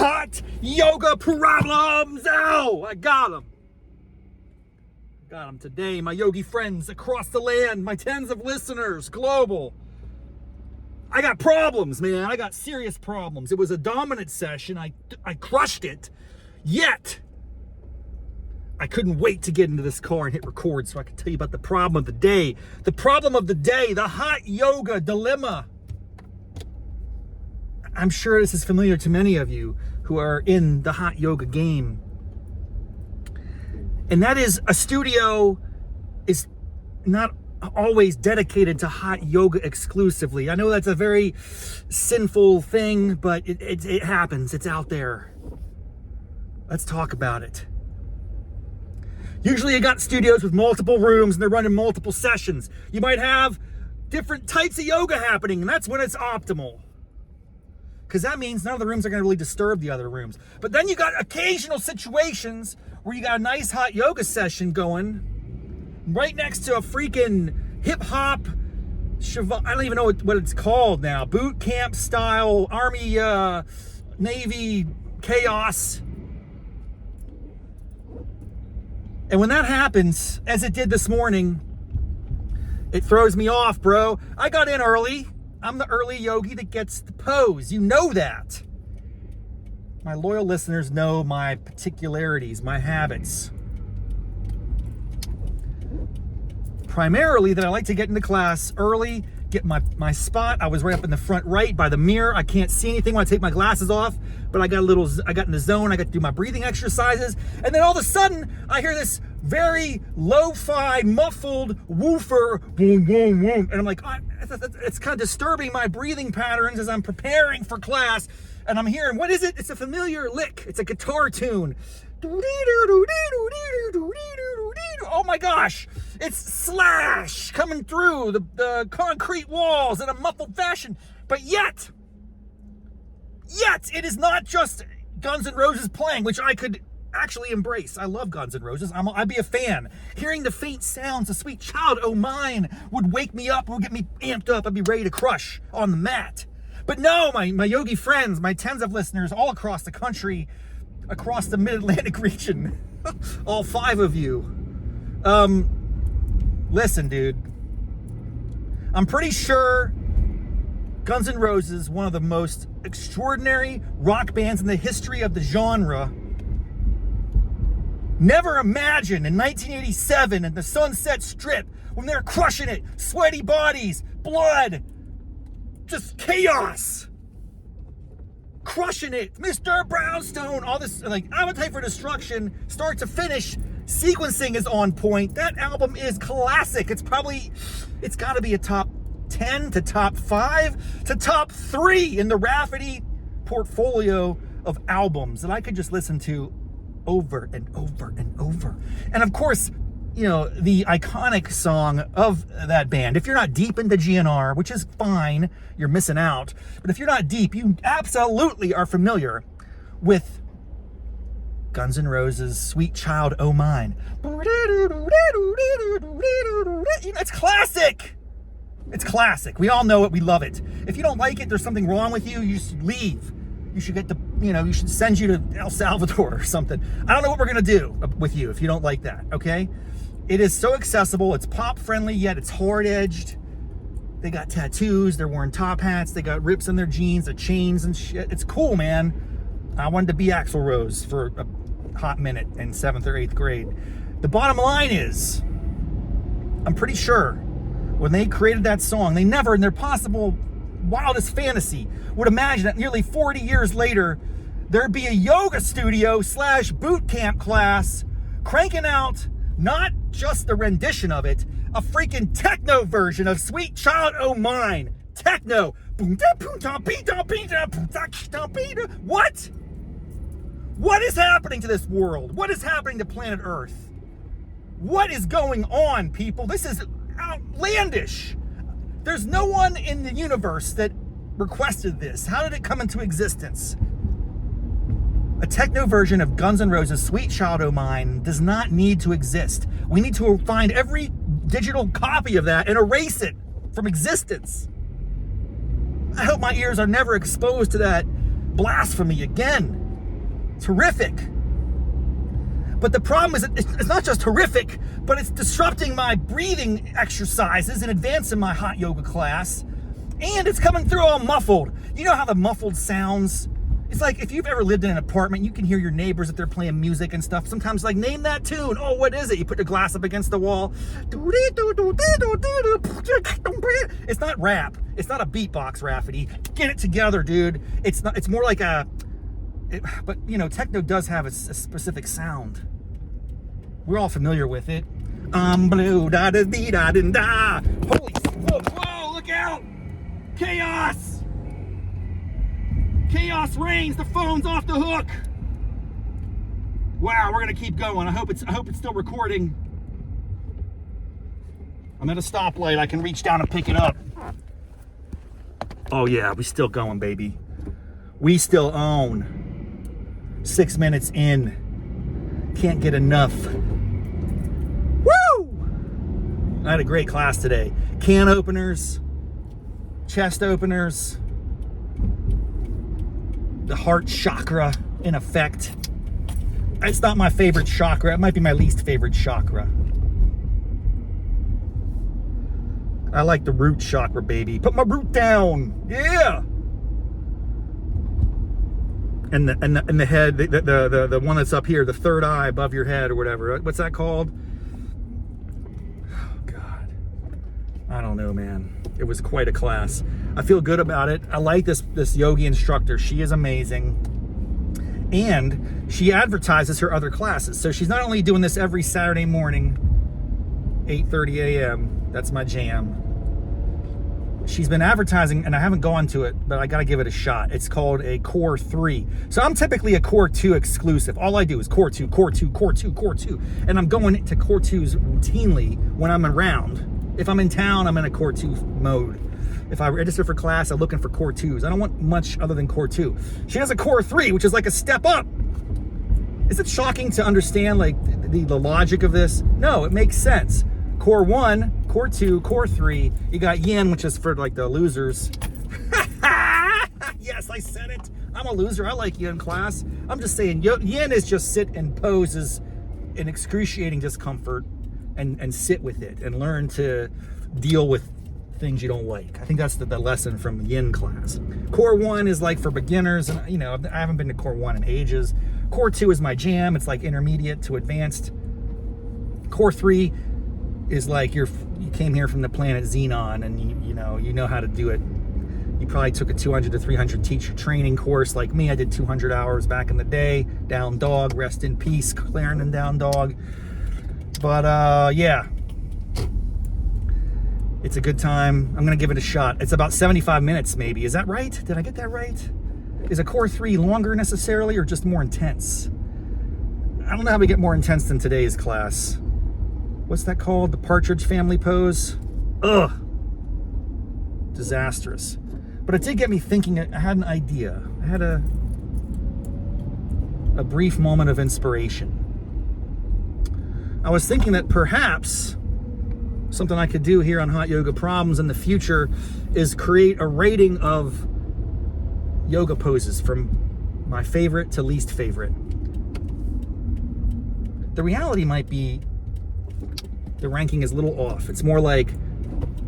hot yoga problems. Ow, I got them. Got them today, my yogi friends across the land, my tens of listeners, global. I got problems, man. I got serious problems. It was a dominant session. I crushed it. Yet, I couldn't wait to get into this car and hit record so I could tell you about the problem of the day. The problem of the day, the hot yoga dilemma. I'm sure this is familiar to many of you who are in the hot yoga game. And that is, a studio is not always dedicated to hot yoga exclusively. I know that's a very sinful thing, but it happens. It's out there. Let's talk about it. Usually you got studios with multiple rooms and they're running multiple sessions. You might have different types of yoga happening, and that's when it's optimal. Because that means none of the rooms are going to really disturb the other rooms. But then you got occasional situations where you got a nice hot yoga session going right next to a freaking hip-hop, I don't even know what it's called now, boot camp style, Army, Navy chaos. And when that happens, as it did this morning, it throws me off, bro. I got in early. I'm the early yogi that gets the pose. You know that. My loyal listeners know my particularities, my habits. Primarily that I like to get into class early, get my spot. I was right up in the front right by the mirror. I can't see anything when I take my glasses off, but I got in the zone. I got to do my breathing exercises. And then all of a sudden, I hear this very lo-fi, muffled woofer, boom, boom, boom. And I'm like, oh, it's kind of disturbing my breathing patterns as I'm preparing for class. And I'm hearing, what is it? It's a familiar lick. It's a guitar tune. Oh my gosh. It's Slash coming through the concrete walls in a muffled fashion. But yet, it is not just Guns N' Roses playing, which I could actually embrace. I love Guns N' Roses. I'd be a fan. Hearing the faint sounds of Sweet Child O' Mine would wake me up, would get me amped up. I'd be ready to crush on the mat. But no, my yogi friends, my tens of listeners all across the country, across the mid-Atlantic region, all 5 of you. Listen, dude. I'm pretty sure Guns N' Roses, one of the most extraordinary rock bands in the history of the genre, never imagined in 1987 in the Sunset Strip when they're crushing it, sweaty bodies, blood, just chaos, crushing it, Mr. Brownstone, all this, like, Appetite for Destruction, start to finish, sequencing is on point. That album is classic. It's got to be a top 10 to top 5 to top 3 in the Raffity portfolio of albums that I could just listen to over and over and over. And of course, you know, the iconic song of that band, if you're not deep into GNR, which is fine, you're missing out, but if you're not deep, you absolutely are familiar with Guns N' Roses' Sweet Child O' Mine. It's classic. It's classic. We all know it. We love it. If you don't like it, there's something wrong with you. You should leave. You should you should send you to El Salvador or something. I don't know what we're going to do with you if you don't like that, okay? It is so accessible. It's pop friendly, yet it's hard edged. They got tattoos. They're wearing top hats. They got rips in their jeans, their chains and shit. It's cool, man. I wanted to be Axl Rose for a hot minute in 7th or 8th grade. The bottom line is, I'm pretty sure when they created that song, they never in their possible wildest fantasy would imagine that nearly 40 years later, there'd be a yoga studio / boot camp class cranking out not just the rendition of it, a freaking techno version of Sweet Child O' Mine. Techno. What? What is happening to this world? What is happening to planet Earth? What is going on, people? This is outlandish. There's no one in the universe that requested this. How did it come into existence? A techno version of Guns N' Roses' Sweet Child O' Mine does not need to exist. We need to find every digital copy of that and erase it from existence. I hope my ears are never exposed to that blasphemy again. It's horrific. But the problem is it's not just horrific, but it's disrupting my breathing exercises in advance in my hot yoga class. And it's coming through all muffled. You know how the muffled sounds? It's like if you've ever lived in an apartment, you can hear your neighbors if they're playing music and stuff. Sometimes like, name that tune. Oh, what is it? You put your glass up against the wall. It's not rap. It's not a beatbox, Rafferty. Get it together, dude. It's not. It's more like but you know, techno does have a specific sound. We're all familiar with it. Blue da da dee da da da. Holy smoke! Whoa! Look out! Chaos! Chaos reigns. The phone's off the hook. Wow, we're gonna keep going. I hope it's still recording. I'm at a stoplight. I can reach down and pick it up. Oh yeah, we still going, baby. We still own. 6 minutes in. Can't get enough. Woo! I had a great class today. Can openers, chest openers, the heart chakra in effect. It's not my favorite chakra. It might be my least favorite chakra. I like the root chakra, baby. Put my root down. Yeah. And the head, the one that's up here, the third eye above your head or whatever. What's that called? Oh God. I don't know, man. It was quite a class. I feel good about it. I like this yogi instructor. She is amazing. And she advertises her other classes. So she's not only doing this every Saturday morning, 8:30 a.m. That's my jam. She's been advertising, and I haven't gone to it, but I got to give it a shot. It's called a Core 3. So I'm typically a Core 2 exclusive. All I do is Core 2, Core 2, Core 2, Core 2. And I'm going to Core 2s routinely when I'm around. If I'm in town, I'm in a Core 2 mode. If I register for class, I'm looking for Core 2s. I don't want much other than Core 2. She has a Core 3, which is like a step up. Is it shocking to understand like the logic of this? No, it makes sense. Core 1, Core 2, Core 3. You got Yin, which is for like the losers. Yes, I said it. I'm a loser. I like Yin class. I'm just saying Yin is just sit and poses in excruciating discomfort and sit with it and learn to deal with things you don't like. I think that's the lesson from Yin class. Core 1 is like for beginners, and you know, I haven't been to Core 1 in ages. Core 2 is my jam. It's like intermediate to advanced. Core 3 is like you came here from the planet Xenon, and you know how to do it. You probably took a 200 to 300 teacher training course like me. I did 200 hours back in the day. Down dog, rest in peace, Clarendon down dog. But yeah, it's a good time. I'm gonna give it a shot. It's about 75 minutes maybe. Is that right? Did I get that right? Is a Core 3 longer necessarily, or just more intense? I don't know how we get more intense than today's class. What's that called? The Partridge Family pose? Ugh. Disastrous. But it did get me thinking. I had an idea. I had a brief moment of inspiration. I was thinking that perhaps something I could do here on Hot Yoga Problems in the future is create a rating of yoga poses from my favorite to least favorite. The reality might be the ranking is a little off. It's more like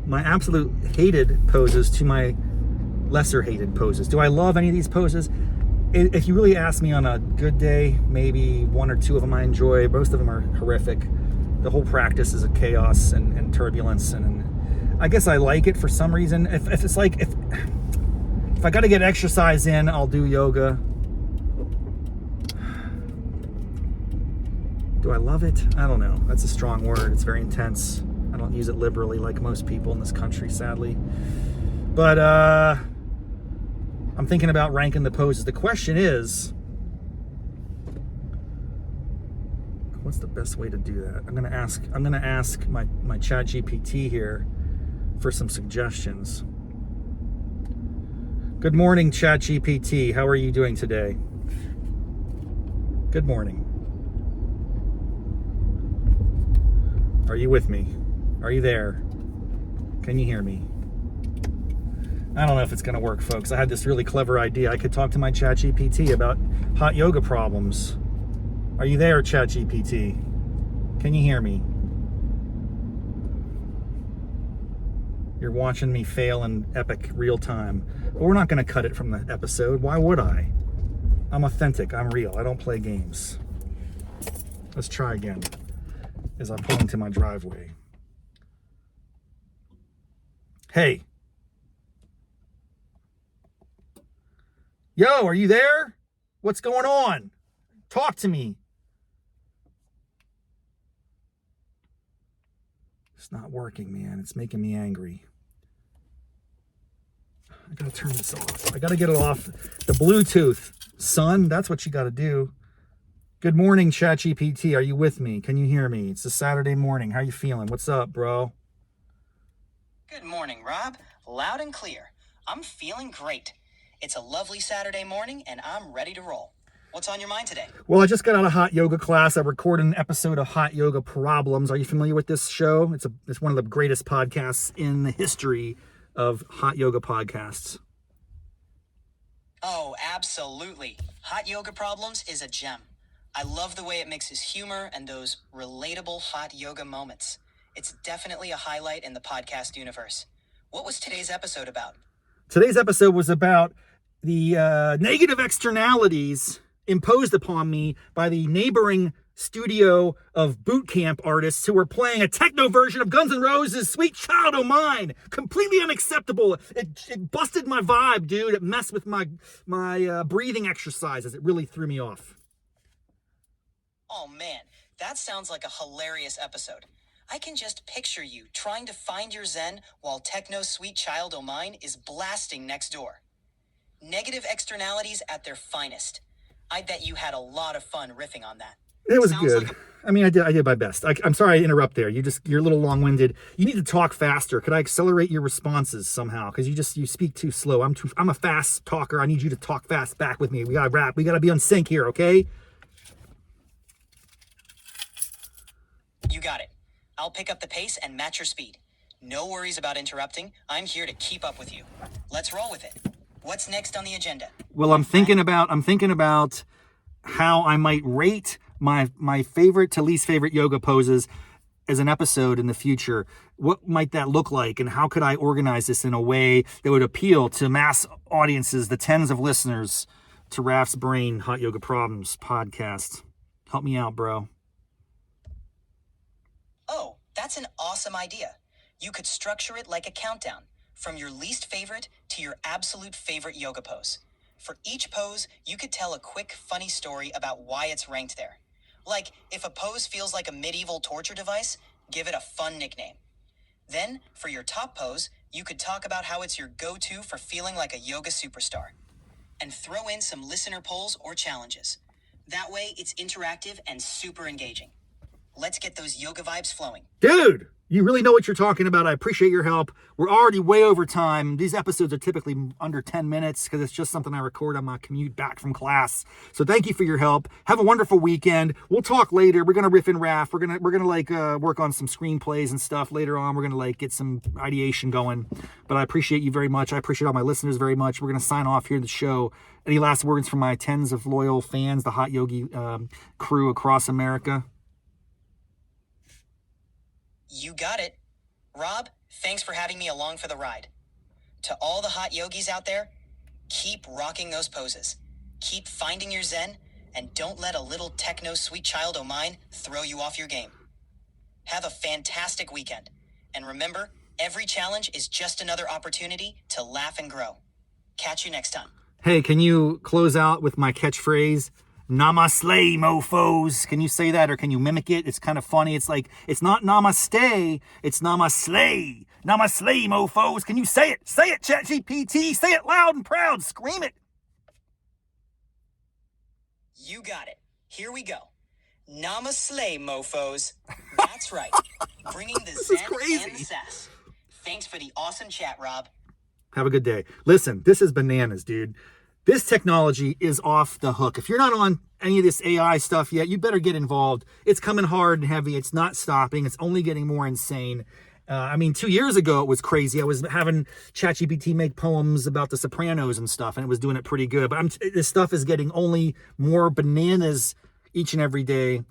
my absolute hated poses to my lesser hated poses. Do I love any of these poses? If you really ask me on a good day, maybe one or two of them I enjoy. Most of them are horrific. The whole practice is a chaos and turbulence, and I guess I like it for some reason. If it's like, if I got to get exercise in, I'll do yoga. Do I love it? I don't know. That's a strong word. It's very intense. I don't use it liberally like most people in this country, sadly. But I'm thinking about ranking the poses. The question is, what's the best way to do that? I'm gonna ask my ChatGPT here for some suggestions. Good morning, ChatGPT. How are you doing today? Good morning. Are you with me? Are you there? Can you hear me? I don't know if it's going to work, folks. I had this really clever idea. I could talk to my ChatGPT about hot yoga problems. Are you there, ChatGPT? Can you hear me? You're watching me fail in epic real time. But we're not going to cut it from the episode. Why would I? I'm authentic. I'm real. I don't play games. Let's try again as I pull into my driveway. Hey. Yo, are you there? What's going on? Talk to me. It's not working, man. It's making me angry. I gotta turn this off. I gotta get it off the Bluetooth. Son, that's what you gotta do. Good morning, ChatGPT. Are you with me? Can you hear me? It's a Saturday morning. How you feeling? What's up, bro? Good morning, Rob. Loud and clear. I'm feeling great. It's a lovely Saturday morning, and I'm ready to roll. What's on your mind today? Well, I just got out of hot yoga class. I recorded an episode of Hot Yoga Problems. Are you familiar with this show? It's one of the greatest podcasts in the history of hot yoga podcasts. Oh, absolutely. Hot Yoga Problems is a gem. I love the way it mixes humor and those relatable hot yoga moments. It's definitely a highlight in the podcast universe. What was today's episode about? Today's episode was about the negative externalities imposed upon me by the neighboring studio of boot camp artists who were playing a techno version of Guns N' Roses' Sweet Child O' Mine. Completely unacceptable. It busted my vibe, dude. It messed with my breathing exercises. It really threw me off. Oh man, that sounds like a hilarious episode. I can just picture you trying to find your zen while techno's Sweet Child O' Mine is blasting next door. Negative externalities at their finest. I bet you had a lot of fun riffing on that. It was good. I mean, I did my best. I'm sorry I interrupt there. You're a little long-winded. You need to talk faster. Could I accelerate your responses somehow? Because you speak too slow. I'm a fast talker. I need you to talk fast back with me. We gotta rap. We gotta be on sync here, okay? You got it. I'll pick up the pace and match your speed. No worries about interrupting. I'm here to keep up with you. Let's roll with it. What's next on the agenda? Well, I'm thinking about how I might rate my favorite to least favorite yoga poses as an episode in the future. What might that look like, and how could I organize this in a way that would appeal to mass audiences, the tens of listeners to Raff's Brain Hot Yoga Problems podcast? Help me out, bro. Oh, that's an awesome idea. You could structure it like a countdown, from your least favorite to your absolute favorite yoga pose. For each pose, you could tell a quick, funny story about why it's ranked there. Like, if a pose feels like a medieval torture device, give it a fun nickname. Then, for your top pose, you could talk about how it's your go-to for feeling like a yoga superstar. And throw in some listener polls or challenges. That way, it's interactive and super engaging. Let's get those yoga vibes flowing. Dude, you really know what you're talking about. I appreciate your help. We're already way over time. These episodes are typically under 10 minutes because it's just something I record on my commute back from class. So thank you for your help. Have a wonderful weekend. We'll talk later. We're going to riff and raff. We're going to work on some screenplays and stuff later on. We're going to get some ideation going. But I appreciate you very much. I appreciate all my listeners very much. We're going to sign off here in the show. Any last words from my tens of loyal fans, the Hot Yogi crew across America? You got it. Rob, thanks for having me along for the ride. To all the hot yogis out there, keep rocking those poses. Keep finding your zen, and don't let a little techno Sweet Child O' Mine throw you off your game. Have a fantastic weekend. And remember, every challenge is just another opportunity to laugh and grow. Catch you next time. Hey, can you close out with my catchphrase? Namaste, mofos. Can you say that, or can you mimic it? It's kind of funny. It's like, it's not namaste, it's namaste. Namaste, mofos. Can you say it? Say it, ChatGPT. Say it loud and proud. Scream it. You got it. Here we go. Namaste, mofos. That's right. Bringing the zen and the sass. Thanks for the awesome chat, Rob. Have a good day. Listen, this is bananas, dude. This technology is off the hook. If you're not on any of this AI stuff yet, you better get involved. It's coming hard and heavy. It's not stopping. It's only getting more insane. I mean, 2 years ago, it was crazy. I was having ChatGPT make poems about the Sopranos and stuff, and it was doing it pretty good. But this stuff is getting only more bananas each and every day.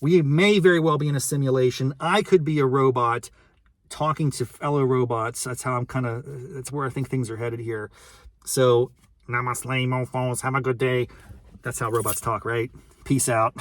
We may very well be in a simulation. I could be a robot talking to fellow robots. That's how that's where I think things are headed here. So, namaste, mofos. Have a good day. That's how robots talk, right? Peace out.